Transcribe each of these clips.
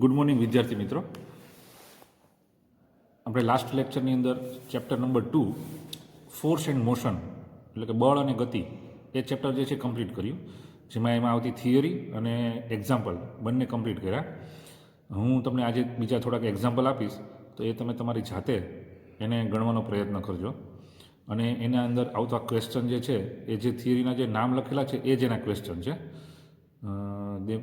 Good morning વિદ્યાર્થી મિત્રો. આપણે લાસ્ટ લેક્ચરની અંદર chapter number 2 force and motion એટલે કે બળ અને ગતિ એ ચેપ્ટર જે છે કમ્પ્લીટ કર્યું, જેમાં એમાં આવતી થિયરી અને એક્ઝામ્પલ બંને કમ્પ્લીટ કર્યા. હું તમને આજે બીજા થોડાક એક્ઝામ્પલ આપીશ, તો એ તમે તમારી જાતે એને ગણવાનો પ્રયત્ન કરજો. અને એના અંદર આવતા ક્વેશ્ચન જે છે એ જે થિયરીના જે નામ લખેલા છે એ જ એના ક્વેશ્ચન છે.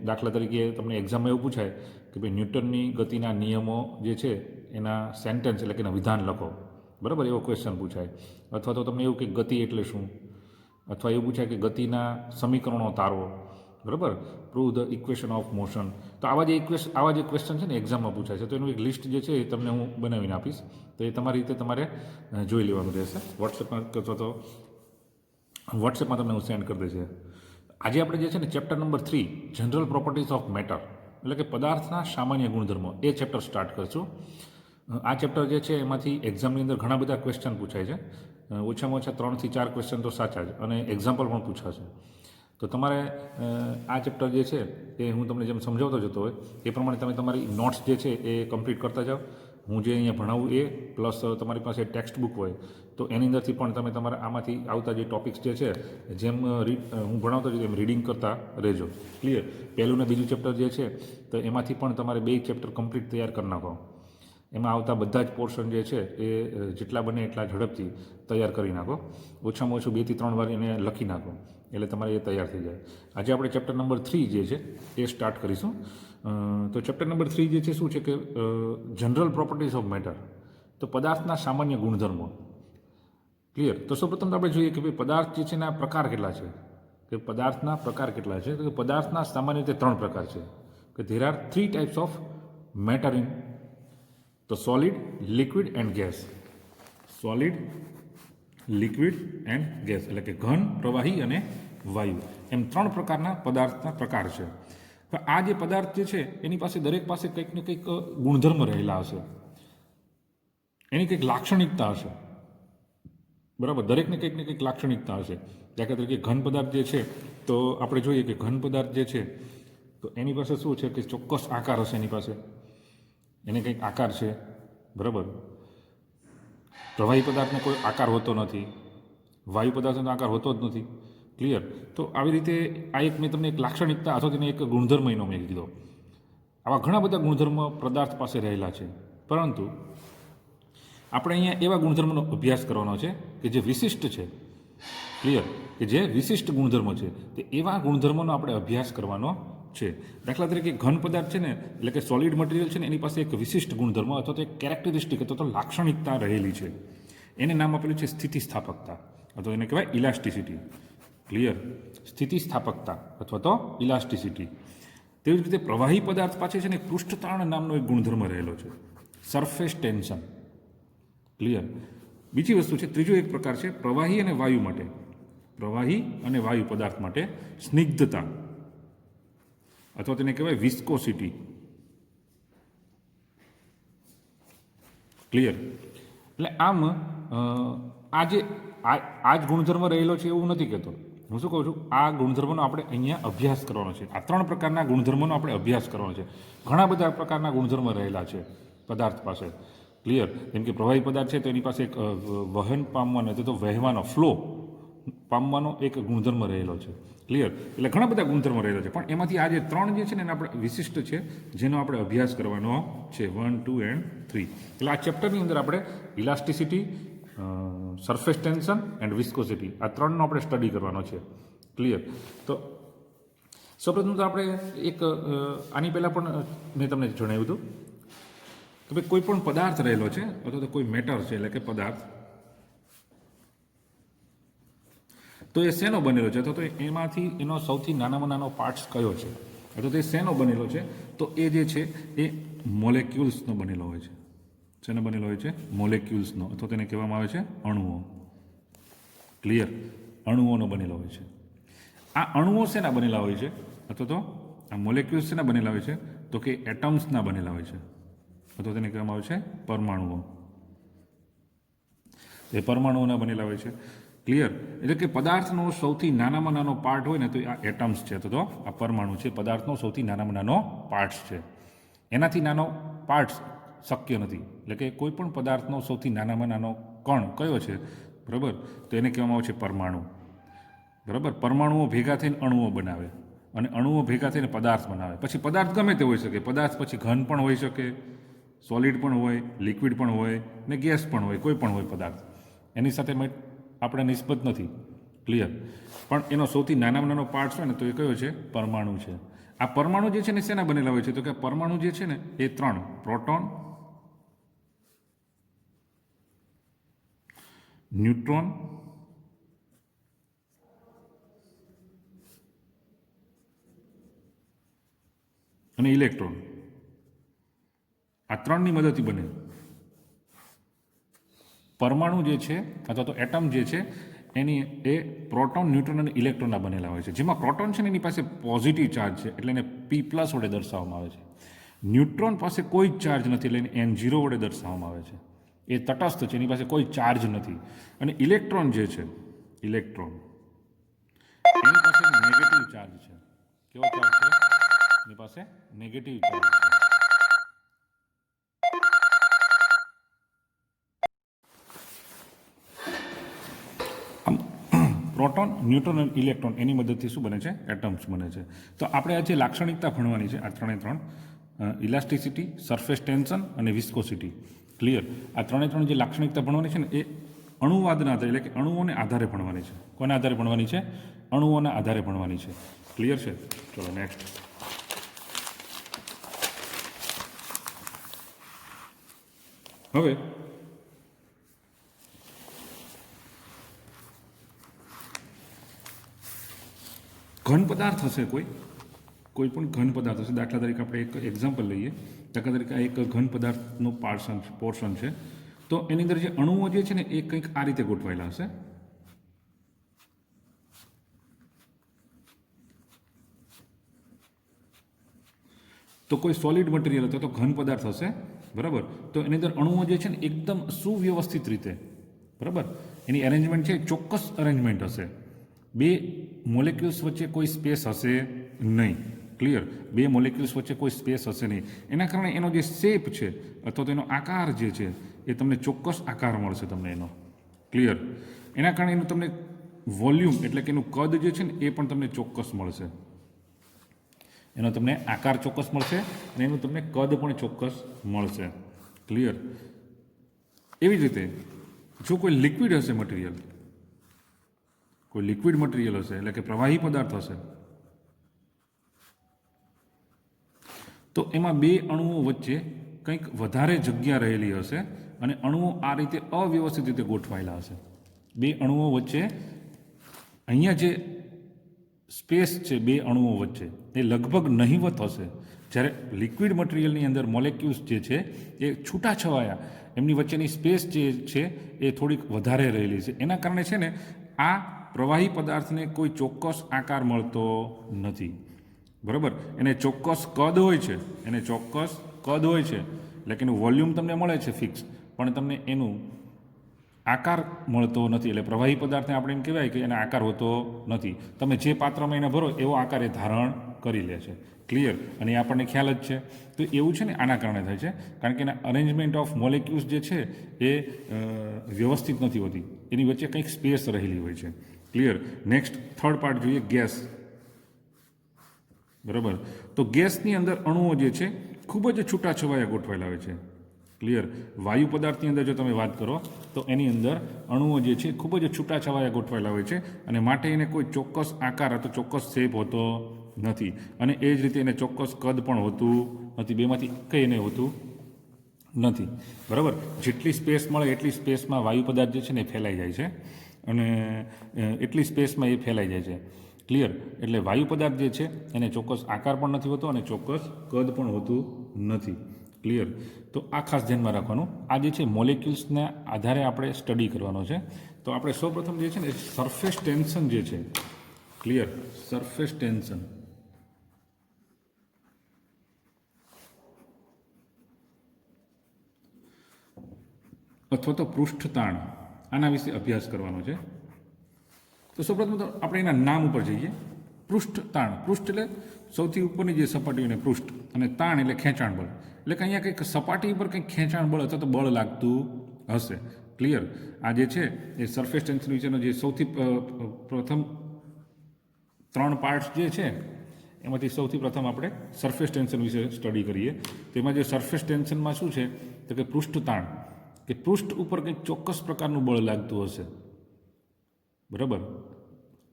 દાખલા તરીકે તમને એક્ઝામમાં એવું પૂછાય કે ભાઈ ન્યૂટનની ગતિના નિયમો જે છે એના સેન્ટેન્સ એટલે કે એના વિધાન લખો, બરાબર, એવો ક્વેશ્ચન પૂછાય. અથવા તો તમને એવું કે ગતિ એટલે શું, અથવા એવું પૂછાય કે ગતિના સમીકરણો તારવો, બરાબર, prove the equation of motion. તો આવા જે ક્વેશ્ચન છે ને એક્ઝામમાં પૂછાય છે, તો એનું એક લિસ્ટ જે છે એ તમને હું બનાવીને આપીશ. તો એ તમારી રીતે તમારે જોઈ લેવાનું રહેશે. વોટ્સએપમાં તમને હું સેન્ડ કરી દઈશ. આજે આપણે જે છે ને chapter number 3 general properties of matter એટલે કે પદાર્થના સામાન્ય ગુણધર્મો એ ચેપ્ટર સ્ટાર્ટ કરશું. આ ચેપ્ટર જે છે એમાંથી એક્ઝામની અંદર ઘણા બધા ક્વેશ્ચન પૂછાય છે. ઓછામાં ઓછા 3 થી 4 ક્વેશ્ચન તો સાચા જ અને એક્ઝામ્પલ પણ પૂછાશે. તો તમારે આ ચેપ્ટર જે છે એ હું તમને જેમ સમજાવતો જતો હોય એ પ્રમાણે તમે તમારી નોટ્સ જે છે એ કમ્પ્લીટ કરતા જાઓ. હું જે અહીંયા ભણાવું એ પ્લસ તમારી પાસે ટેક્સ્ટ બુક હોય તો એની અંદરથી પણ તમે તમારા આમાંથી આવતા જે ટૉપિક્સ જે છે જેમ હું ભણાવતો જ એમ રીડિંગ કરતા રહેજો. ક્લિયર? પહેલું ને બીજું ચેપ્ટર જે છે તો એમાંથી પણ તમારે 2 ચેપ્ટર કમ્પ્લીટ તૈયાર કરી નાખો. એમાં આવતા બધા જ પોર્શન જે છે એ જેટલા બને એટલા ઝડપથી તૈયાર કરી નાખો. ઓછામાં ઓછું 2 થી 3 વાર એને લખી નાખો એટલે તમારે એ તૈયાર થઈ જાય. આજે આપણે ચેપ્ટર નંબર 3 જે છે એ સ્ટાર્ટ કરીશું. તો ચેપ્ટર નંબર 3 જે છે શું છે કે જનરલ પ્રોપર્ટીઝ ઓફ મેટર, તો પદાર્થના સામાન્ય ગુણધર્મો. ક્લિયર? તો સૌપ્રથમ તો આપણે જોઈએ કે ભાઈ પદાર્થ જે છે એના પ્રકાર કેટલા છે, કે પદાર્થના પ્રકાર કેટલા છે. તો પદાર્થના સામાન્ય રીતે 3 પ્રકાર છે, કે there are 3 types of matter in તો solid, liquid and gas. Solid, liquid and gas એટલે કે ઘન, પ્રવાહી અને વાયુ, એમ 3 પ્રકારના પદાર્થના પ્રકાર છે. આ જે પદાર્થ જે છે એની પાસે દરેક પાસે કંઈક ને કંઈક ગુણધર્મ રહેલા હશે, એની કંઈક લાક્ષણિકતા હશે, બરાબર. દરેકને કંઈક ને કંઈક લાક્ષણિકતા હશે. દાખલા તરીકે ઘન પદાર્થ જે છે તો આપણે જોઈએ કે ઘન પદાર્થ જે છે તો એની પાસે શું છે કે ચોક્કસ આકાર હશે, એની પાસે એને કંઈક આકાર છે, બરાબર. પ્રવાહી પદાર્થને કોઈ આકાર હોતો નથી, વાયુ પદાર્થનો આકાર હોતો જ નથી. ક્લિયર? તો આવી રીતે આ એક મેં તમને એક લાક્ષણિકતા અથવા તેને એક ગુણધર્મ એનો મેં કીધો. આવા ઘણા બધા ગુણધર્મ પદાર્થ પાસે રહેલા છે, પરંતુ આપણે અહીંયા એવા ગુણધર્મનો અભ્યાસ કરવાનો છે કે જે વિશિષ્ટ છે. ક્લિયર? કે જે વિશિષ્ટ ગુણધર્મો છે તે એવા ગુણધર્મોનો આપણે અભ્યાસ કરવાનો છે. દાખલા તરીકે ઘન પદાર્થ છે ને એટલે કે સોલિડ મટીરિયલ છે ને એની પાસે એક વિશિષ્ટ ગુણધર્મ અથવા તો એક કેરેક્ટરિસ્ટિક અથવા તો લાક્ષણિકતા રહેલી છે. એને નામ આપેલું છે સ્થિતિસ્થાપકતા અથવા એને કહેવાય ઇલાસ્ટિસિટી. ક્લિયર? સ્થિતિસ્થાપકતા અથવા તો ઇલાસ્ટિસિટી. તેવી જ રીતે પ્રવાહી પદાર્થ પાસે છે ને પૃષ્ઠતાણ નામનો એક ગુણધર્મ રહેલો છે, સરફેસ ટેન્શન. ક્લિયર? બીજી વસ્તુ છે, ત્રીજો એક પ્રકાર છે પ્રવાહી અને વાયુ માટે, પ્રવાહી અને વાયુ પદાર્થ માટે સ્નિગ્ધતા અથવા તેને કહેવાય વિસ્કોસિટી. ક્લિયર? એટલે આમ આ જ ગુણધર્મ રહેલો છે એવું નથી કહેતો. હું શું કહું છું, આ ગુણધર્મનો આપણે અહીંયા અભ્યાસ કરવાનો છે. આ 3 પ્રકારના ગુણધર્મોનો આપણે અભ્યાસ કરવાનો છે. ઘણા બધા પ્રકારના ગુણધર્મ રહેલા છે પદાર્થ પાસે. ક્લિયર? જેમ કે પ્રવાહી પદાર્થ છે તો એની પાસે એક વહન પામવાનો એટલે તો વહેવાનો, ફ્લો પામવાનો એક ગુણધર્મ રહેલો છે. ક્લિયર? એટલે ઘણા બધા ગુણધર્મ રહેલા છે, પણ એમાંથી આ જે 3 જે છે ને એને આપણે વિશિષ્ટ છે જેનો આપણે અભ્યાસ કરવાનો છે, 1, 2 એન્ડ 3. એટલે આ ચેપ્ટરની અંદર આપણે elasticity, surface tension and viscosity આ 3નો આપણે સ્ટડી કરવાનો છે. ક્લિયર? તો સૌપ્રથમ તો આપણે એક આની પહેલાં પણ મેં તમને જણાવ્યું હતું કે ભાઈ કોઈ પણ પદાર્થ રહેલો છે અથવા તો કોઈ મેટર છે એટલે કે પદાર્થ, તો એ શેનો બનેલો છે અથવા તો એમાંથી એનો સૌથી નાનામાં નાનો પાર્ટ્સ કયો છે અથવા તો એ શેનો બનેલો છે, તો એ જે છે એ મોલેક્યુલ્સનો બનેલો હોય છે. શેનો બનેલો હોય છે? મોલેક્યુલ્સનો અથવા તેને કહેવામાં આવે છે અણુઓ. ક્લિયર? અણુઓનો બનેલો હોય છે. આ અણુઓ શેના બનેલા હોય છે અથવા તો આ મોલેક્યુલ્સ શેના બનેલા હોય છે, તો કે એટમ્સના બનેલા હોય છે અથવા તેને કહેવામાં આવે છે પરમાણુઓ. એ પરમાણુઓના બનેલા હોય છે. ક્લિયર? એટલે કે પદાર્થનો સૌથી નાનામાં નાનો પાર્ટ હોય ને તો આ એટમ્સ છે, તો આ પરમાણુ છે, પદાર્થનો સૌથી નાનામાં નાનો પાર્ટ્સ છે. એનાથી નાનો પાર્ટ્સ શક્ય નથી. એટલે કે કોઈ પણ પદાર્થનો સૌથી નાનામાં નાનો કણ કયો છે, બરાબર, તો એને કહેવામાં આવે છે પરમાણુ. બરાબર, પરમાણુઓ ભેગા થઈને અણુઓ બનાવે અને અણુઓ ભેગા થઈને પદાર્થ બનાવે. પછી પદાર્થ ગમે તે હોઈ શકે. પદાર્થ પછી ઘન પણ હોઈ શકે, સોલિડ પણ હોય, લિક્વિડ પણ હોય ને ગેસ પણ હોય, કોઈ પણ હોય પદાર્થ. એની સાથે આપણે નિસ્બત નથી. ક્લિયર. પણ એનો સૌથી નાનામાં નાનો પાર્ટ હોય ને તો એ કયો છે? પરમાણુ છે. આ પરમાણુ જે છે ને શેના બનેલા હોય છે? તો કે પરમાણુ જે છે ને એ 3: પ્રોટોન, ન્યુટ્રોન અને ઇલેક્ટ્રોન. આ 3ની મદદથી બને. પરમાણુ જે છે અથવા તો એટમ જે છે એની એ પ્રોટોન, ન્યુટ્રોન અને ઇલેક્ટ્રોનના બનેલા હોય છે. જેમાં પ્રોટોન છે ને એની પાસે પોઝિટિવ ચાર્જ છે એટલે એને P+ વડે દર્શાવવામાં આવે છે. ન્યુટ્રોન પાસે કોઈ જ ચાર્જ નથી એટલે એને N0 વડે દર્શાવવામાં આવે છે. એ તટસ્થ છે, એની પાસે કોઈ ચાર્જ નથી. અને ઇલેક્ટ્રોન જે છે, ઇલેક્ટ્રોન એની પાસે નેગેટિવ ચાર્જ છે. કેવો ચાર્જ છે? એની પાસે નેગેટિવ ચાર્જ છે. પ્રોટોન, ન્યુટ્રોન અને ઇલેક્ટ્રોન એની મદદથી શું બને છે? એટમ્સ બને છે. તો આપણે આ જે લાક્ષણિકતા ભણવાની છે, આ 3 ઇલાસ્ટિસિટી, સરફેસ ટેન્શન અને વિસ્કોસિટી. ક્લિયર. આ 3 જે લાક્ષણિકતા ભણવાની છે ને એ અણુવાદના આધારે એટલે કે અણુઓને આધારે ભણવાની છે. કોના આધારે ભણવાની છે? અણુઓના આધારે ભણવાની છે. ક્લિયર છે? ચલો નેક્સ્ટ. હવે ઘન પદાર્થ હશે, કોઈ પણ ઘન પદાર્થ હશે. દાખલા તરીકે આપણે એક એક્ઝામ્પલ લઈએ. દાખલા તરીકે આ એક ઘન પદાર્થનું પોર્શન છે. તો એની અંદર જે અણુઓ જે છે ને એ કંઈક આ રીતે ગોઠવાયેલા હશે. તો કોઈ સોલિડ મટીરિયલ હતો તો ઘન પદાર્થ હશે, બરાબર. તો એની અંદર અણુઓ જે છે ને એકદમ સુવ્યવસ્થિત રીતે, બરાબર, એની એરેન્જમેન્ટ છે ચોક્કસ અરેન્જમેન્ટ હશે. 2 મોલેક્યુલ્સ વચ્ચે કોઈ સ્પેસ હશે નહીં. ક્લિયર. 2 મોલેક્યુલ્સ વચ્ચે કોઈ સ્પેસ હશે નહીં. એના કારણે એનો જે શેપ છે અથવા તો એનો આકાર જે છે એ તમને ચોક્કસ આકાર મળશે તમને એનો. ક્લિયર. એના કારણે એનું તમને વોલ્યુમ એટલે કે એનું કદ જે છે ને એ પણ તમને ચોક્કસ મળશે. એનો તમને આકાર ચોક્કસ મળશે અને એનું તમને કદ પણ ચોક્કસ મળશે. ક્લિયર. એવી જ રીતે જો કોઈ લિક્વિડ હશે મટીરિયલ, કોઈ લિક્વિડ મટીરિયલ હશે એટલે કે પ્રવાહી પદાર્થ હશે, તો એમાં 2 અણુઓ વચ્ચે કંઈક વધારે જગ્યા રહેલી હશે અને અણુઓ આ રીતે અવ્યવસ્થિત રીતે ગોઠવાયેલા હશે. 2 અણુઓ વચ્ચે અહીંયા જે સ્પેસ છે 2 અણુઓ વચ્ચે એ લગભગ નહિવત હશે. જ્યારે લિક્વિડ મટીરિયલની અંદર મોલેક્યુલ્સ જે છે એ છૂટાછવાયા, એમની વચ્ચેની સ્પેસ જે છે એ થોડીક વધારે રહેલી છે. એના કારણે છે ને આ પ્રવાહી પદાર્થને કોઈ ચોક્કસ આકાર મળતો નથી, બરાબર. એને ચોક્કસ કદ હોય છે, એટલે કે એનું વોલ્યુમ તમને મળે છે ફિક્સ, પણ તમને એનું આકાર મળતો નથી. એટલે પ્રવાહી પદાર્થને આપણે એમ કહેવાય કે એને આકાર હોતો નથી. તમે જે પાત્રમાં એને ભરો એવો આકાર એ ધારણ કરી લે છે. ક્લિયર. અને એ આપણને ખ્યાલ જ છે. તો એવું છે ને આના કારણે થાય છે, કારણ કે એના અરેન્જમેન્ટ ઓફ મોલેક્યુલ્સ જે છે એ વ્યવસ્થિત નથી હોતી. એની વચ્ચે કંઈક સ્પેસ રહેલી હોય છે. ક્લિયર. નેક્સ્ટ થર્ડ પાર્ટ જોઈએ, ગેસ. બરાબર. તો ગેસની અંદર અણુઓ જે છે ખૂબ જ છૂટાછવાયા ગોઠવાયેલા હોય છે. ક્લિયર. વાયુ પદાર્થની અંદર જો તમે વાત કરો તો એની અંદર અણુઓ જે છે ખૂબ જ છૂટાછવાયા ગોઠવાયેલા હોય છે અને માટે એને કોઈ ચોક્કસ આકાર અથવા ચોક્કસ શેપ હોતો નથી. અને એ જ રીતે એને ચોક્કસ કદ પણ હોતું નથી. બેમાંથી કંઈ એને હોતું નથી, બરાબર. જેટલી સ્પેસ મળે એટલી સ્પેસમાં વાયુ પદાર્થ જે છે ને એ ફેલાઈ જાય છે અને એટલી સ્પેસમાં એ ફેલાઈ જાય છે. ક્લિયર. એટલે વાયુ પદાર્થ જે છે એને ચોક્કસ આકાર પણ નથી હોતો અને ચોક્કસ કદ પણ હોતું નથી. ક્લિયર. તો આ ખાસ ધ્યાનમાં રાખવાનું. આ જે છે મોલેક્યુલ્સના આધારે આપણે સ્ટડી કરવાનો છે. તો આપણે સૌપ્રથમ જે છે ને સરફેસ ટેન્શન જે છે, ક્લિયર, સરફેસ ટેન્શન અથવા તો પૃષ્ઠતાણ, આના વિશે અભ્યાસ કરવાનો છે. તો સૌપ્રથમ તો આપણે એના નામ ઉપર જઈએ. પૃષ્ઠતાણ, પૃષ્ઠ એટલે સૌથી ઉપરની જે સપાટી હોય પૃષ્ઠ, અને તાણ એટલે ખેંચાણ બળ. એટલે કે અહીંયા કંઈક સપાટી ઉપર કંઈક ખેંચાણ બળ અથવા તો બળ લાગતું હશે. ક્લિયર? આ જે છે એ સરફેસ ટેન્શન વિશેનો જે સૌથી પ્રથમ 3 પાર્ટ્સ જે છે એમાંથી સૌથી પ્રથમ આપણે સરફેસ ટેન્શન વિશે સ્ટડી કરીએ. તેમાં જે સરફેસ ટેન્શનમાં શું છે તો કે પૃષ્ઠતાણ, કે પૃષ્ઠ ઉપર કંઈક ચોક્કસ પ્રકારનું બળ લાગતું હશે. બરાબર?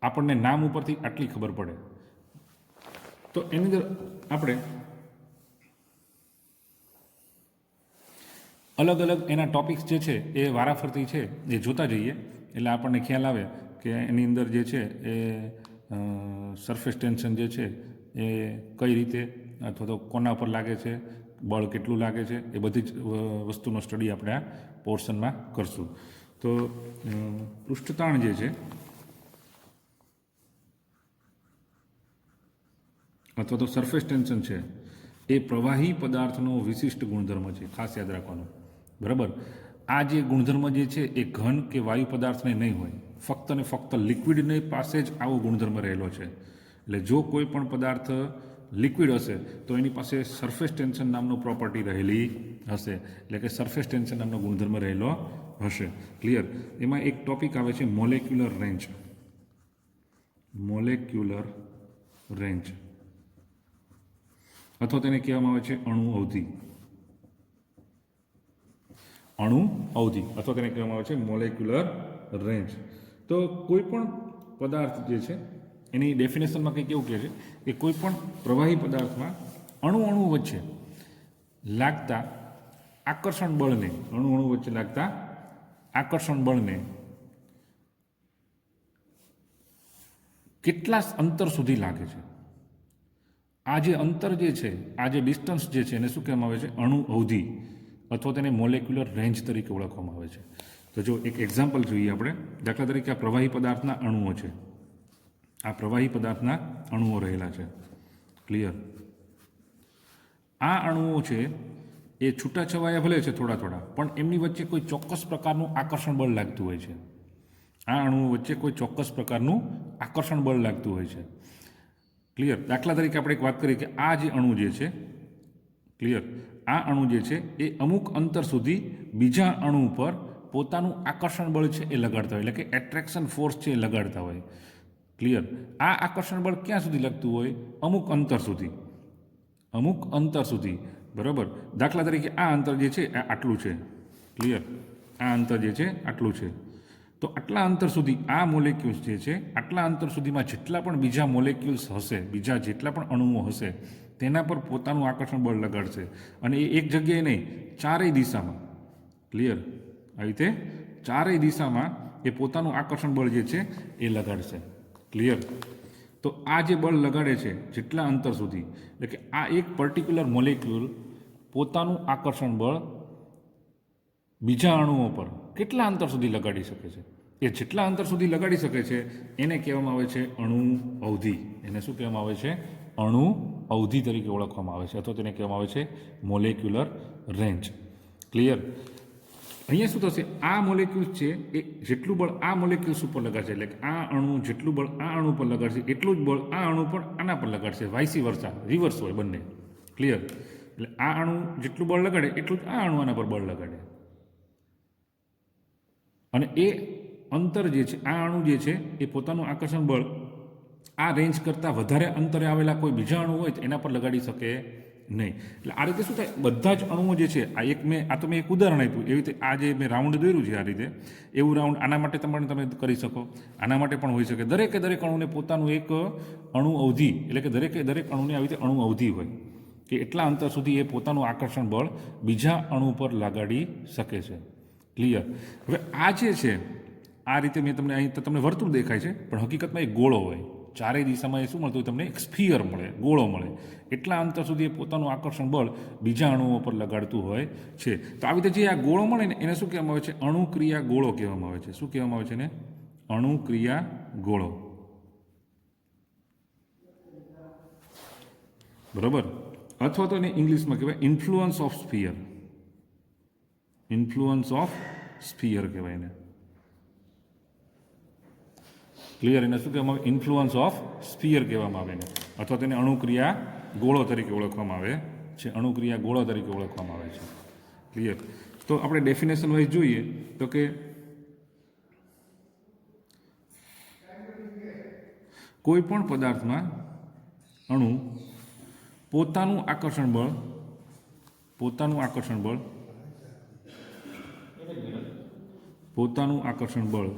આપણને નામ ઉપરથી આટલી ખબર પડે. તો એની અંદર આપણે અલગ અલગ એના ટોપિક્સ જે છે એ વારાફરતી છે એ જોતા જઈએ, એટલે આપણને ખ્યાલ આવે કે એની અંદર જે છે એ સરફેસ ટેન્શન જે છે એ કઈ રીતે અથવા તો કોના પર લાગે છે, બળ કેટલું લાગે છે, એ બધી જ વસ્તુનો સ્ટડી આપણે આ પોર્શનમાં કરશું. તો પૃષ્ઠતાણ જે છે અથવા તો સરફેસ ટેન્શન છે એ પ્રવાહી પદાર્થનો વિશિષ્ટ ગુણધર્મ છે, ખાસ યાદ રાખવાનું. બરાબર? આ જે ગુણધર્મ જે છે એ ઘન કે વાયુ પદાર્થને નહીં હોય, ફક્ત ને ફક્ત લિક્વિડની પાસે જ આવો ગુણધર્મ રહેલો છે. એટલે જો કોઈ પણ પદાર્થ લિક્વિડ હશે તો એની પાસે સરફેસ ટેન્શન નામનો પ્રોપર્ટી રહેલી હશે, એટલે કે સરફેસ ટેન્શન નામનો ગુણધર્મ રહેલો હશે. ક્લિયર? એમાં એક ટોપિક આવે છે મોલેક્યુલર રેન્જ. મોલેક્યુલર રેન્જ અથવા તેને કહેવામાં આવે છે અણુ અવધિ. અણુ અવધિ અથવા તેને કહેવામાં આવે છે મોલેક્યુલર રેન્જ. તો કોઈ પણ પદાર્થ જે છે એની ડેફિનેશનમાં કંઈક એવું કહે છે કે કોઈ પણ પ્રવાહી પદાર્થમાં અણુ વચ્ચે લાગતા આકર્ષણ બળને, અણુ વચ્ચે લાગતા આકર્ષણ બળને કેટલા અંતર સુધી લાગે છે. આ જે અંતર જે છે, આ જે ડિસ્ટન્સ જે છે એને શું કહેવામાં આવે છે? અણુ અવધિ અથવા તેને મોલેક્યુલર રેન્જ તરીકે ઓળખવામાં આવે છે. તો જો એક એક્ઝામ્પલ જોઈએ આપણે. દાખલા તરીકે આ પ્રવાહી પદાર્થના અણુઓ છે. આ પ્રવાહી પદાર્થના અણુઓ રહેલા છે. ક્લિયર? આ અણુઓ છે એ છૂટાછવાયા ભલે છે થોડા થોડા, પણ એમની વચ્ચે કોઈ ચોક્કસ પ્રકારનું આકર્ષણ બળ લાગતું હોય છે. આ અણુઓ વચ્ચે કોઈ ચોક્કસ પ્રકારનું આકર્ષણ બળ લાગતું હોય છે. ક્લિયર? દાખલા તરીકે આપણે એક વાત કરીએ કે આ જે અણુ જે છે, ક્લિયર, આ અણુ જે છે એ અમુક અંતર સુધી બીજા અણુ ઉપર પોતાનું આકર્ષણ બળ છે એ લગાડતા હોય, એટલે કે એટ્રેક્શન ફોર્સ છે એ લગાડતા હોય. ક્લિયર? આ આકર્ષણ બળ ક્યાં સુધી લાગતું હોય? અમુક અંતર સુધી. અમુક અંતર સુધી. બરાબર? દાખલા તરીકે આ અંતર જે છે આ આટલું છે. ક્લિયર? આ અંતર જે છે આટલું છે. તો આટલા અંતર સુધી આ મોલેક્યુલ્સ જે છે, આટલા અંતર સુધીમાં જેટલા પણ બીજા મોલેક્યુલ્સ હશે, બીજા જેટલા પણ અણુઓ હશે, તેના પર પોતાનું આકર્ષણ બળ લગાડશે. અને એ એક જગ્યાએ નહીં, ચારેય દિશામાં. ક્લિયર? આવી રીતે ચારેય દિશામાં એ પોતાનું આકર્ષણ બળ જે છે એ લગાડશે. ક્લિયર? તો આ જે બળ લગાડે છે જેટલા અંતર સુધી, એટલે કે આ એક પર્ટિક્યુલર મોલેક્યુલ પોતાનું આકર્ષણ બળ બીજા અણુઓ પર કેટલા અંતર સુધી લગાડી શકે છે? એ જેટલા અંતર સુધી લગાડી શકે છે એને કહેવામાં આવે છે અણુ અવધિ. એને શું કહેવામાં આવે છે? અણુ અવધિ તરીકે ઓળખવામાં આવે છે, અથવા તેને કહેવામાં આવે છે મોલેક્યુલર રેન્જ. ક્લિયર? અહીંયા શું થશે? આ મોલેક્યુલ્સ છે એ જેટલું બળ આ મોલેક્યુલ્સ ઉપર લગાડશે, એટલે કે આ અણુ જેટલું બળ આ અણુ પર લગાડશે એટલું જ બળ આ અણુ પર આના પર લગાડશે. વાઇસી વર્સા, રિવર્સ હોય બંને. ક્લિયર? એટલે આ અણુ જેટલું બળ લગાડે એટલું જ આ અણુ આના પર બળ લગાડે. અને એ અંતર જે છે, આ અણુ જે છે એ પોતાનું આકર્ષણ બળ આ રેન્જ કરતાં વધારે અંતરે આવેલા કોઈ બીજા અણુ હોય તો એના પર લગાડી શકે નહીં. એટલે આ રીતે શું થાય? બધા જ અણુઓ જે છે, આ તો મેં એક ઉદાહરણ આપ્યું, એવી રીતે આ જે મેં રાઉન્ડ દોર્યું છે આ રીતે, એવું રાઉન્ડ આના માટે તમે કરી શકો, આના માટે પણ હોઈ શકે. દરેકે દરેક અણુને પોતાનું એક અણુ અવધિ, એટલે કે દરેકે દરેક અણુને આવી રીતે અણુ અવધિ હોય કે એટલા અંતર સુધી એ પોતાનું આકર્ષણ બળ બીજા અણુ પર લગાડી શકે છે. ક્લિયર? હવે આ જે છે આ રીતે મેં તમને અહીં તમને વર્તુળ દેખાય છે, પણ હકીકતમાં એક ગોળો હોય. ચારેય દિશામાં એ શું મળતું હોય? તમને એક સ્ફિયર મળે, ગોળો મળે. એટલા અંતર સુધી એ પોતાનું આકર્ષણ બળ બીજા અણુઓ પર લગાડતું હોય છે. તો આવી રીતે જે આ ગોળો મળે ને એને શું કહેવામાં આવે છે? અણુક્રિયા ગોળો કહેવામાં આવે છે. શું કહેવામાં આવે છે ને? અણુક્રિયા ગોળો. બરોબર? અથવા તો એને ઇંગ્લિશમાં કહેવાય influence of sphere. Influence of sphere કહેવાય એને. ક્લિયર. એને શું કહેવામાં આવે? ઇન્ફ્લુઅન્સ ઓફ સ્ફિયર કહેવામાં આવે એને, અથવા તેને અણુક્રિયા ગોળો તરીકે ઓળખવામાં આવે છે. અણુક્રિયા ગોળો તરીકે ઓળખવામાં આવે છે. ક્લિયર. તો આપણે ડેફિનેશન વાઇઝ જોઈએ તો કે કોઈ પણ પદાર્થમાં અણુ પોતાનું આકર્ષણ બળ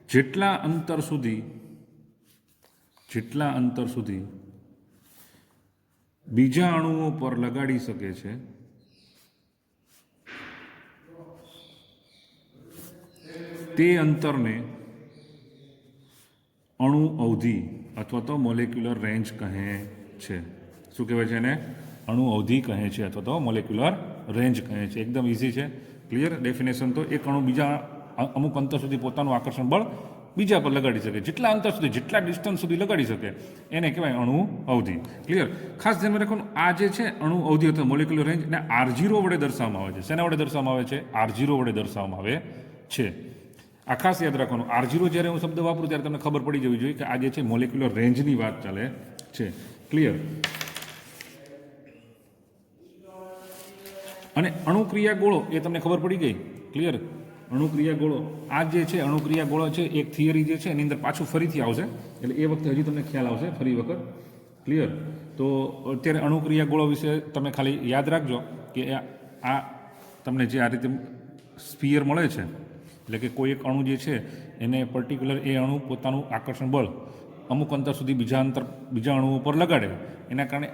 જેટલા અંતર સુધી બીજા અણુઓ પર લગાડી શકે છે તે અંતરને અણુ અવધિ અથવા તો મોલેક્યુલર રેન્જ કહે છે. શું કહેવાય છે એને? અણુ અવધિ કહે છે અથવા તો મોલેક્યુલર રેન્જ કહે છે. એકદમ ઇઝી છે. ક્લિયર. ડેફિનેશન તો એક અણુ બીજા અમુક અંતર સુધી પોતાનું આકર્ષણ બળ બીજા પર લગાડી શકે, જેટલા અંતર સુધી, જેટલા ડિસ્ટન્સ સુધી લગાડી શકે એને કહેવાય અણુ અવધિ. ક્લિયર. ખાસ ધ્યાનમાં રાખવાનું, આ જે છે અણુ અવધિ અથવા મોલેક્યુલર રેન્જ ને R0 વડે દર્શાવવામાં આવે છે. શેના વડે દર્શાવવામાં આવે છે? R0 વડે દર્શાવવામાં આવે છે. આ ખાસ યાદ રાખવાનું. R0 જ્યારે હું શબ્દ વાપરું ત્યારે તમને ખબર પડી જવી જોઈએ કે આ જે છે મોલેક્યુલર રેન્જની વાત ચાલે છે. ક્લિયર. અને અણુક્રિયા ગોળો એ તમને ખબર પડી ગઈ. ક્લિયર. અણુક્રિયા ગોળો, આ જે છે અણુક્રિયા ગોળો છે, એક થિયરી જે છે એની અંદર પાછું ફરીથી આવશે, એટલે એ વખતે હજી તમને ખ્યાલ આવશે ફરી વખત. ક્લિયર. તો અત્યારે અણુક્રિયા ગોળો વિશે તમે ખાલી યાદ રાખજો કે આ તમને જે આ રીતે સ્ફિયર મળે છે, એટલે કે કોઈ એક અણુ જે છે એને પર્ટિક્યુલર એ અણુ પોતાનું આકર્ષણ બળ અમુક અંતર સુધી બીજા અણુઓ પર લગાડે, એના કારણે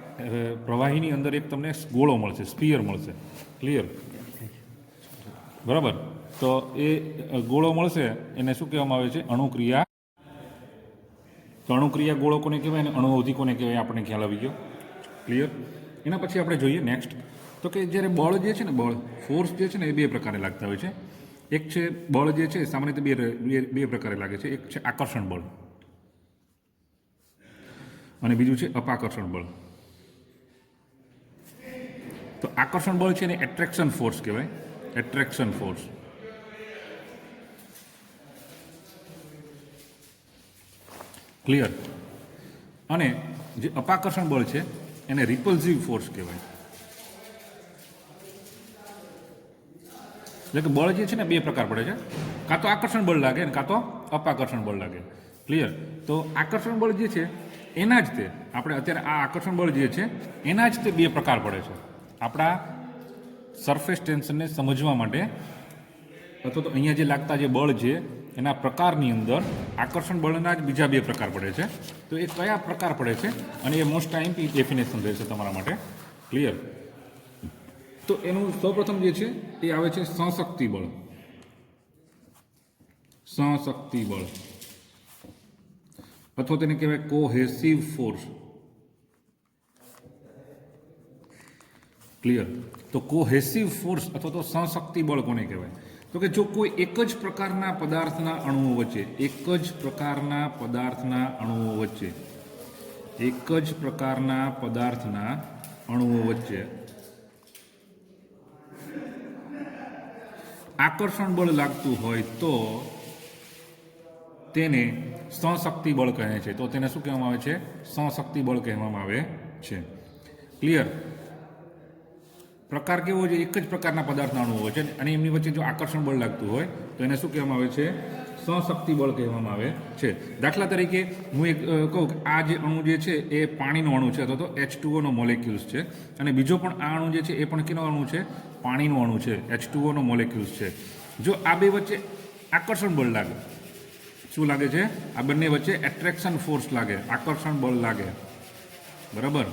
પ્રવાહીની અંદર એક તમને ગોળો મળશે, સ્ફિયર મળશે. ક્લિયર. બરાબર. તો એ ગોળો મળશે એને શું કહેવામાં આવે છે? અણુક્રિયા. તો અણુક્રિયા ગોળો કોને કહેવાય અને અણુ અવધિ કોને કહેવાય આપણને ખ્યાલ આવી ગયો. ક્લિયર. એના પછી આપણે જોઈએ નેક્સ્ટ તો કે જ્યારે બળ જે છે ને, બળ ફોર્સ જે છે ને એ બે પ્રકારે લાગતા હોય છે. એક છે બળ જે છે સામાન્ય રીતે બે પ્રકારે લાગે છે. એક છે આકર્ષણ બળ અને બીજું છે અપાકર્ષણ બળ. તો આકર્ષણ બળ છે એને એટ્રેક્શન ફોર્સ કહેવાય. Attraction force. ક્લિયર. અને જે અપાકર્ષણ બળ છે એને રિપલ્સિવ ફોર્સ કહેવાય. એટલે કે બળ જે છે ને બે પ્રકાર પડે છે, કાં તો આકર્ષણ બળ લાગે ને કાં તો અપાકર્ષણ બળ લાગે. ક્લિયર. તો આકર્ષણ બળ જે છે એના જ તે આપણે અત્યારે આ આકર્ષણ બળ જે છે એના જ તે બે પ્રકાર પડે છે. આપણા સરફેસ ટેન્શનને સમજવા માટે અથવા તો અહીંયા જે લાગતા જે બળ છે એના પ્રકારની અંદર આકર્ષણ બળના જ બીજા બે પ્રકાર પડે છે. તો એ કયા પ્રકાર પડે છે અને એ મોસ્ટ આઈએમપી ડેફિનેશન રહેશે તમારા માટે. ક્લિયર. તો એનું સૌપ્રથમ જે છે એ આવે છે સહશક્તિ બળ. સહશક્તિ બળ અથવા તેને કહેવાય કોહેસિવ ફોર્સ. ક્લિયર. તો કોહેસિવ ફોર્સ અથવા તો સહશક્તિ બળ કોને કહેવાય? તો કે જો કોઈ એક જ પ્રકારના પદાર્થના અણુઓ વચ્ચે આકર્ષણ બળ લાગતું હોય તો તેને સહશક્તિ બળ કહે છે. તો તેને શું કહેવામાં આવે છે? સહશક્તિ બળ કહેવામાં આવે છે. ક્લિયર. પ્રકાર કેવો છે? એક જ પ્રકારના પદાર્થના અણુઓ હોય છે અને એમની વચ્ચે જો આકર્ષણ બળ લાગતું હોય તો એને શું કહેવામાં આવે છે? સહશક્તિ બળ કહેવામાં આવે છે. દાખલા તરીકે હું એક કહું કે આ જે અણુ જે છે એ પાણીનો અણુ છે અથવા તો H2O નો મોલેક્યુલ્સ છે, અને બીજો પણ આ અણુ જે છે એ પણ કેનો અણુ છે? પાણીનો અણુ છે, H2O નો મોલેક્યુલ્સ છે. જો આ બે વચ્ચે આકર્ષણ બળ લાગે, શું લાગે છે? આ બંને વચ્ચે એટ્રેક્શન ફોર્સ લાગે, આકર્ષણ બળ લાગે. બરાબર.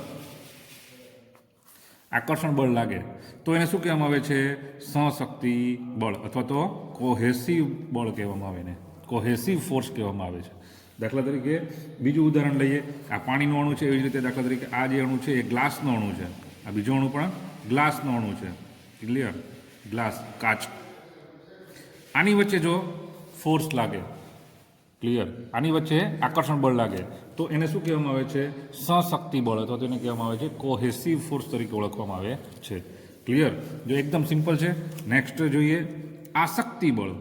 આકર્ષણ બળ લાગે તો એને શું કહેવામાં આવે છે? સહશક્તિ બળ અથવા તો કોહેસિવ બળ કહેવામાં આવે એને. કોહેસિવ ફોર્સ કહેવામાં આવે છે. દાખલા તરીકે બીજું ઉદાહરણ લઈએ. આ પાણીનો અણુ છે, એવી જ રીતે દાખલા તરીકે આ જે અણુ છે એ ગ્લાસનો અણુ છે, આ બીજો અણુ પણ ગ્લાસનો અણુ છે. ક્લિયર. ગ્લાસ, કાચ. આની વચ્ચે જો ફોર્સ લાગે, ક્લિયર, આની વચ્ચે આકર્ષણ બળ લાગે તો એને શું કહેવામાં આવે છે? સહશક્તિ બળ અથવા તેને કહેવામાં આવે છે કોહેસિવ ફોર્સ તરીકે ઓળખવામાં આવે છે. ક્લિયર. જો એકદમ સિમ્પલ છે. નેક્સ્ટ જોઈએ આસક્તિ બળ.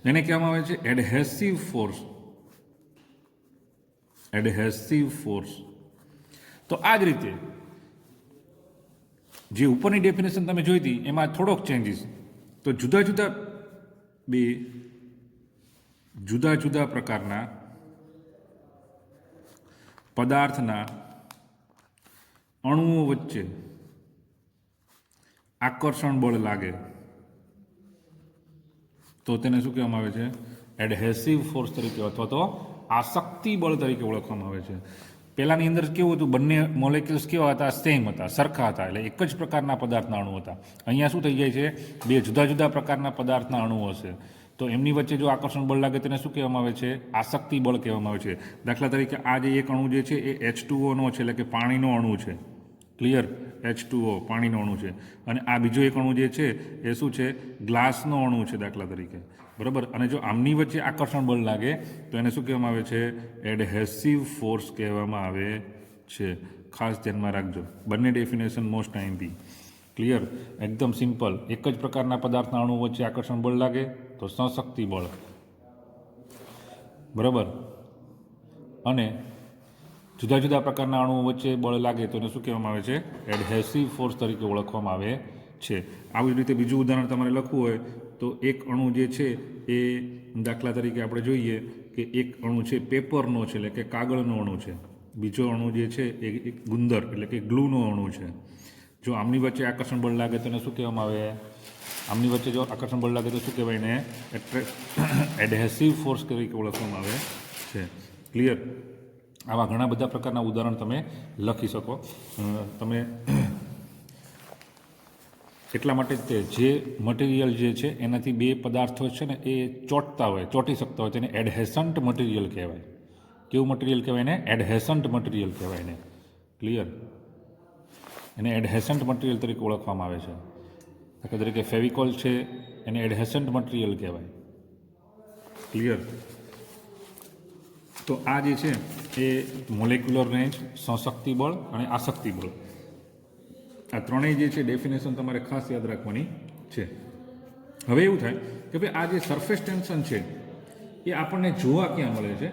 એને કહેવામાં આવે છે એડહેસિવ ફોર્સ. Adhesive force. તો આ જ રીતે જે ઉપરની ડેફિનેશન તમે જોઈ હતી એમાં થોડોક ચેન્જીસ. તો જુદા જુદા પ્રકારના પદાર્થના અણુઓ વચ્ચે આકર્ષણ બળ લાગે તો તેને શું કહેવામાં આવે છે? એડહેસિવ ફોર્સ તરીકે અથવા તો આસક્તિ બળ તરીકે ઓળખવામાં આવે છે. પહેલાંની અંદર કેવું હતું? બંને મોલેક્યુલ્સ કેવા હતા? સેમ હતા, સરખા હતા, એટલે એક જ પ્રકારના પદાર્થના અણુ હતા. અહીંયા શું થઈ જાય છે? બે જુદા પ્રકારના પદાર્થના અણુઓ હશે તો એમની વચ્ચે જો આકર્ષણ બળ લાગે તેને શું કહેવામાં આવે છે? આસક્તિ બળ કહેવામાં આવે છે. દાખલા તરીકે આ જે એક અણુ જે છે એ H2O નો છે, એટલે કે પાણીનો અણુ છે. ક્લિયર? H2O પાણીનો અણુ છે. અને આ બીજો એક અણુ જે છે એ શું છે? ગ્લાસનો અણુ છે દાખલા તરીકે. બરાબર. અને જો આમની વચ્ચે આકર્ષણ બળ લાગે તો એને શું કહેવામાં આવે છે? એડહેસિવ ફોર્સ કહેવામાં આવે છે. ખાસ ધ્યાનમાં રાખજો. બંને ડેફિનેશન મોસ્ટ આઈએમપી. ક્લિયર? એકદમ સિમ્પલ. એક જ પ્રકારના પદાર્થના અણુ વચ્ચે આકર્ષણ બળ લાગે તો સહશક્તિ બળ. બરાબર. અને જુદા પ્રકારના અણુઓ વચ્ચે બળ લાગે તો એને શું કહેવામાં આવે છે? એડહેસિવ ફોર્સ તરીકે ઓળખવામાં આવે છે. આવી જ રીતે બીજું ઉદાહરણ તમારે લખવું હોય તો એક અણુ જે છે એ દાખલા તરીકે આપણે જોઈએ કે એક અણુ છે પેપરનો છે, એટલે કે કાગળનો અણુ છે. બીજો અણુ જે છે એ એક ગુંદર એટલે કે ગ્લુનો અણુ છે. જો આમની વચ્ચે આકર્ષણ બળ લાગે તો એને શું કહેવામાં આવે? આમની વચ્ચે જો આકર્ષણ બળ લાગે તો શું કહેવાય? એને એડહેસિવ ફોર્સ તરીકે ઓળખવામાં આવે છે. ક્લિયર? આવા ઘણા બધા પ્રકારના ઉદાહરણ તમે લખી શકો. તમે એટલા માટે તે જે મટીરિયલ જે છે એનાથી બે પદાર્થો છે ને એ ચોંટી શકતા હોય તેને એડહેસન્ટ મટીરિયલ કહેવાય. કેવું મટીરિયલ કહેવાય ને? એડહેસન્ટ મટીરિયલ કહેવાય એને. ક્લિયર? એને એડહેસન્ટ મટીરિયલ તરીકે ઓળખવામાં આવે છે. દાખલા તરીકે ફેવિકોલ છે એને એડહેસન્ટ મટીરિયલ કહેવાય. ક્લિયર? તો આ જે છે એ મોલેક્યુલર રેન્જ, સહશક્તિ બળ અને આસક્તિ બળ, આ ત્રણેય જે છે ડેફિનેશન તમારે ખાસ યાદ રાખવાની છે. હવે એવું થાય કે ભાઈ આ જે સરફેસ ટેન્શન છે એ આપણને જોવા ક્યાં મળે છે?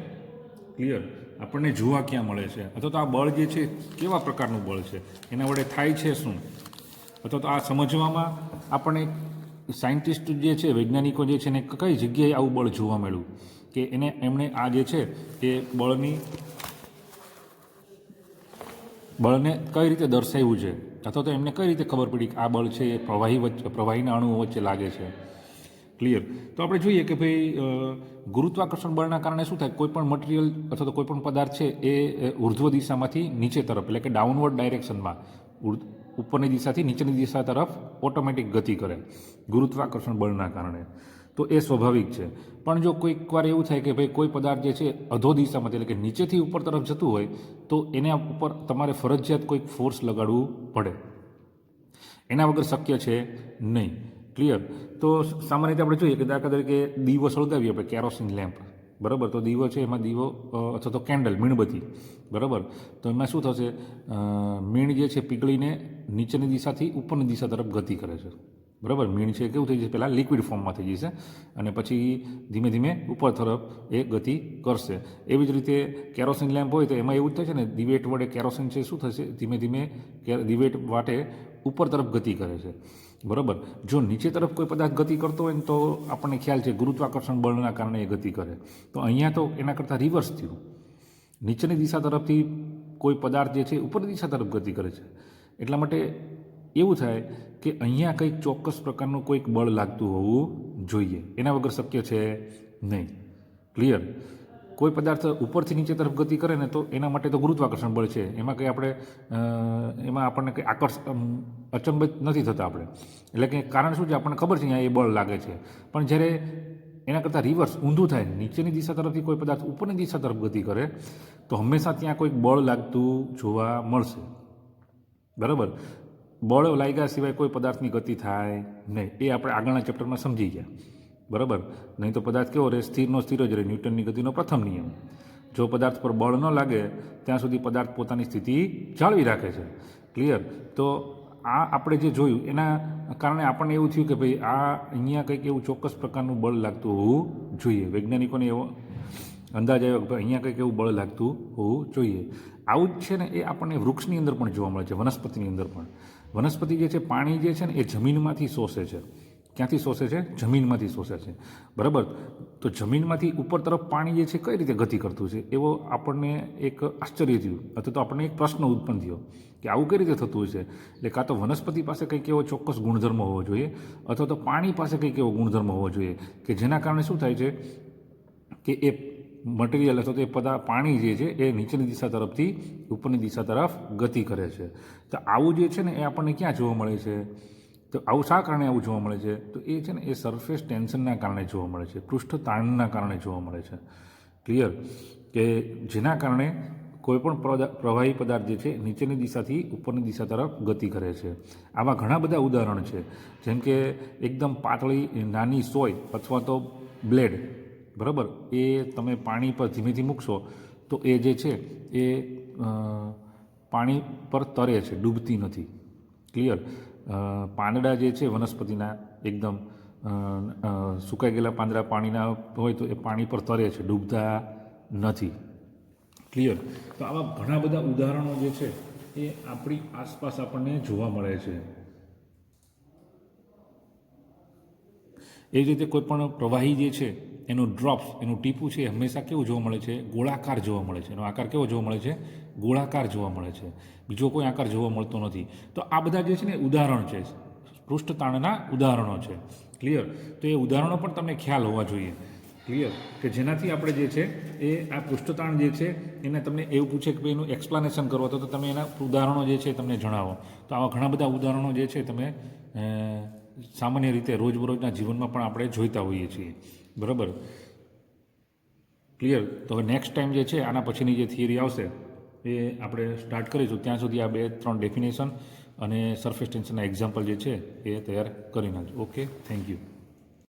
ક્લિયર? આપણને જોવા ક્યાં મળે છે? અથવા તો આ બળ જે છે કેવા પ્રકારનું બળ છે? એના વડે થાય છે શું? અથવા તો આ સમજવામાં આપણને સાયન્ટિસ્ટ જે છે, વૈજ્ઞાનિકો જે છે એને કઈ જગ્યાએ આવું બળ જોવા મળ્યું કે એમણે આ જે છે એ બળને કઈ રીતે દર્શાવ્યું છે, અથવા તો એમને કઈ રીતે ખબર પડી કે આ બળ છે એ પ્રવાહીના અણુઓ વચ્ચે લાગે છે. ક્લિયર? તો આપણે જોઈએ કે ભાઈ ગુરુત્વાકર્ષણ બળના કારણે શું થાય? કોઈ પણ મટીરિયલ અથવા તો કોઈ પણ પદાર્થ છે એ ઉર્ધ્વ દિશામાંથી નીચે તરફ, એટલે કે ડાઉનવર્ડ ડાયરેક્શનમાં, ઉપરની દિશાથી નીચેની દિશા તરફ ઓટોમેટિક ગતિ કરે ગુરુત્વાકર્ષણ બળના કારણે. તો એ સ્વાભાવિક છે. પણ જો કોઈક વાર એવું થાય કે ભાઈ કોઈ પદાર્થ જે છે અધો દિશામાંથી, એટલે કે નીચેથી ઉપર તરફ જતું હોય તો એના ઉપર તમારે ફરજિયાત કોઈક ફોર્સ લગાડવું પડે. એના વગર શક્ય છે નહીં. ક્લિયર? તો સામાન્ય રીતે આપણે જોઈએ કે દાખલા તરીકે દીવો સળગાવીએ આપણે, કેરોસીન લેમ્પ. બરાબર? તો દીવો છે એમાં દીવો અથવા તો કેન્ડલ, મીણબત્તી. બરાબર? તો એમાં શું થશે? મીણ જે છે પીગળીને નીચેની દિશાથી ઉપરની દિશા તરફ ગતિ કરે છે. બરાબર? મીણ છે કેવું થઈ જશે? પહેલાં લિક્વિડ ફોર્મમાં થઈ જશે અને પછી ધીમે ધીમે ઉપર તરફ એ ગતિ કરશે. એવી જ રીતે કેરોસીન લેમ્પ હોય તો એમાં એવું જ થાય છે ને, દિવેટ વડે કેરોસીન છે શું થશે? ધીમે ધીમે દિવેટ વાટે ઉપર તરફ ગતિ કરે છે. બરાબર? જો નીચે તરફ કોઈ પદાર્થ ગતિ કરતો હોય ને તો આપણને ખ્યાલ છે ગુરુત્વાકર્ષણ બળના કારણે એ ગતિ કરે. તો અહીંયા તો એના કરતાં રિવર્સ થયું. નીચેની દિશા તરફથી કોઈ પદાર્થ જે છે ઉપરની દિશા તરફ ગતિ કરે છે. એટલા માટે એવું થાય કે અહીંયા કંઈક ચોક્કસ પ્રકારનું કોઈક બળ લાગતું હોવું જોઈએ. એના વગર શક્ય છે નહીં. ક્લિયર? કોઈ પદાર્થ ઉપરથી નીચે તરફ ગતિ કરે ને તો એના માટે તો ગુરુત્વાકર્ષણ બળ છે. એમાં કંઈ એમાં આપણને કંઈ અચંબિત નથી થતા આપણે. એટલે કે કારણ શું છે? આપણને ખબર છે અહીંયા એ બળ લાગે છે. પણ જ્યારે એના કરતાં રિવર્સ ઊંધું થાય, નીચેની દિશા તરફથી કોઈ પદાર્થ ઉપરની દિશા તરફ ગતિ કરે તો હંમેશા ત્યાં કોઈક બળ લાગતું જોવા મળશે. બરાબર? બળ લાગ્યા સિવાય કોઈ પદાર્થની ગતિ થાય નહીં. એ આપણે આગળના ચેપ્ટરમાં સમજી ગયા. બરાબર? નહીં તો પદાર્થ કેવો રહે? સ્થિરનો સ્થિર જ રહે. ન્યૂટનની ગતિનો પ્રથમ નિયમ. જો પદાર્થ પર બળ ન લાગે ત્યાં સુધી પદાર્થ પોતાની સ્થિતિ જાળવી રાખે છે. ક્લિયર? તો આ આપણે જે જોયું એના કારણે આપણને એવું થયું કે ભાઈ આ અહીંયા કંઈક એવું ચોક્કસ પ્રકારનું બળ લાગતું હોવું જોઈએ. વૈજ્ઞાનિકોને એવો અંદાજ આવ્યો કે ભાઈ અહીંયા કંઈક એવું બળ લાગતું હોવું જોઈએ. આવું જ છે ને એ આપણને વૃક્ષની અંદર પણ જોવા મળે છે, વનસ્પતિની અંદર પણ. વનસ્પતિ જે છે પાણી જે છે ને એ જમીનમાંથી શોષે છે. ક્યાંથી શોષે છે? જમીનમાંથી શોષે છે, બરાબર. તો જમીનમાંથી ઉપર તરફ પાણી જે છે કઈ રીતે ગતિ કરતું છે એવો આપણને એક આશ્ચર્ય થયું, અથવા તો આપણને એક પ્રશ્ન ઉત્પન્ન થયો કે આવું કઈ રીતે થતું હશે. એટલે કાં તો વનસ્પતિ પાસે કંઈક એવો ચોક્કસ ગુણધર્મ હોવો જોઈએ, અથવા તો પાણી પાસે કંઈક એવો ગુણધર્મ હોવો જોઈએ કે જેના કારણે શું થાય છે કે એ મટીરિયલ અથવા તો એ પાણી જે છે એ નીચેની દિશા તરફથી ઉપરની દિશા તરફ ગતિ કરે છે. તો આવું જે છે ને એ આપણને ક્યાં જોવા મળે છે? તો આવું શા કારણે આવું જોવા મળે છે? તો એ છે ને એ સરફેસ ટેન્શનના કારણે જોવા મળે છે, પૃષ્ઠ તાણના કારણે જોવા મળે છે. ક્લિયર? કે જેના કારણે કોઈપણ પ્રવાહી પદાર્થ જે છે નીચેની દિશાથી ઉપરની દિશા તરફ ગતિ કરે છે. આવા ઘણા બધા ઉદાહરણ છે, જેમ કે એકદમ પાતળી નાની સોય અથવા તો બ્લેડ, બરાબર, એ તમે પાણી પર ધીમેથી મૂકશો તો એ જે છે એ પાણી પર તરે છે, ડૂબતી નથી. ક્લિયર? પાંદડા જે છે વનસ્પતિના એકદમ સુકાઈ ગયેલા પાંદડા પાણીના હોય તો એ પાણી પર તરે છે, ડૂબતા નથી. ક્લિયર? તો આવા ઘણા બધા ઉદાહરણો જે છે એ આપણી આસપાસ આપણને જોવા મળે છે. એ જ રીતે કોઈ પણ પ્રવાહી જે છે એનું ડ્રોપ્સ, એનું ટીપું છે એ હંમેશા કેવું જોવા મળે છે? ગોળાકાર જોવા મળે છે. એનો આકાર કેવો જોવા મળે છે? ગોળાકાર જોવા મળે છે. બીજો કોઈ આકાર જોવા મળતો નથી. તો આ બધા જે છે ને ઉદાહરણ છે, પૃષ્ઠતાણના ઉદાહરણો છે. ક્લિયર? તો એ ઉદાહરણો પણ તમને ખ્યાલ હોવા જોઈએ. ક્લિયર? કે જેનાથી આપણે જે છે એ આ પૃષ્ઠતાણ જે છે એને તમને એવું પૂછે કે ભાઈ એનું એક્સપ્લેનેશન કરો તો તમે એના ઉદાહરણો જે છે તમને જણાવો. તો આવા ઘણા બધા ઉદાહરણો જે છે તમે સામાન્ય રીતે રોજબરોજના જીવનમાં પણ આપણે જોઈતા હોઈએ છીએ, બરાબર. ક્લિયર? તો હવે નેક્સ્ટ ટાઈમ જે છે આના પછીની જે થિયરી આવશે એ આપણે સ્ટાર્ટ કરીશું. ત્યાં સુધી આ 2-3 ડેફિનેશન અને સરફેસ ટેન્શનના એક્ઝામ્પલ જે છે એ તૈયાર કરી નાખજો. Okay, thank you.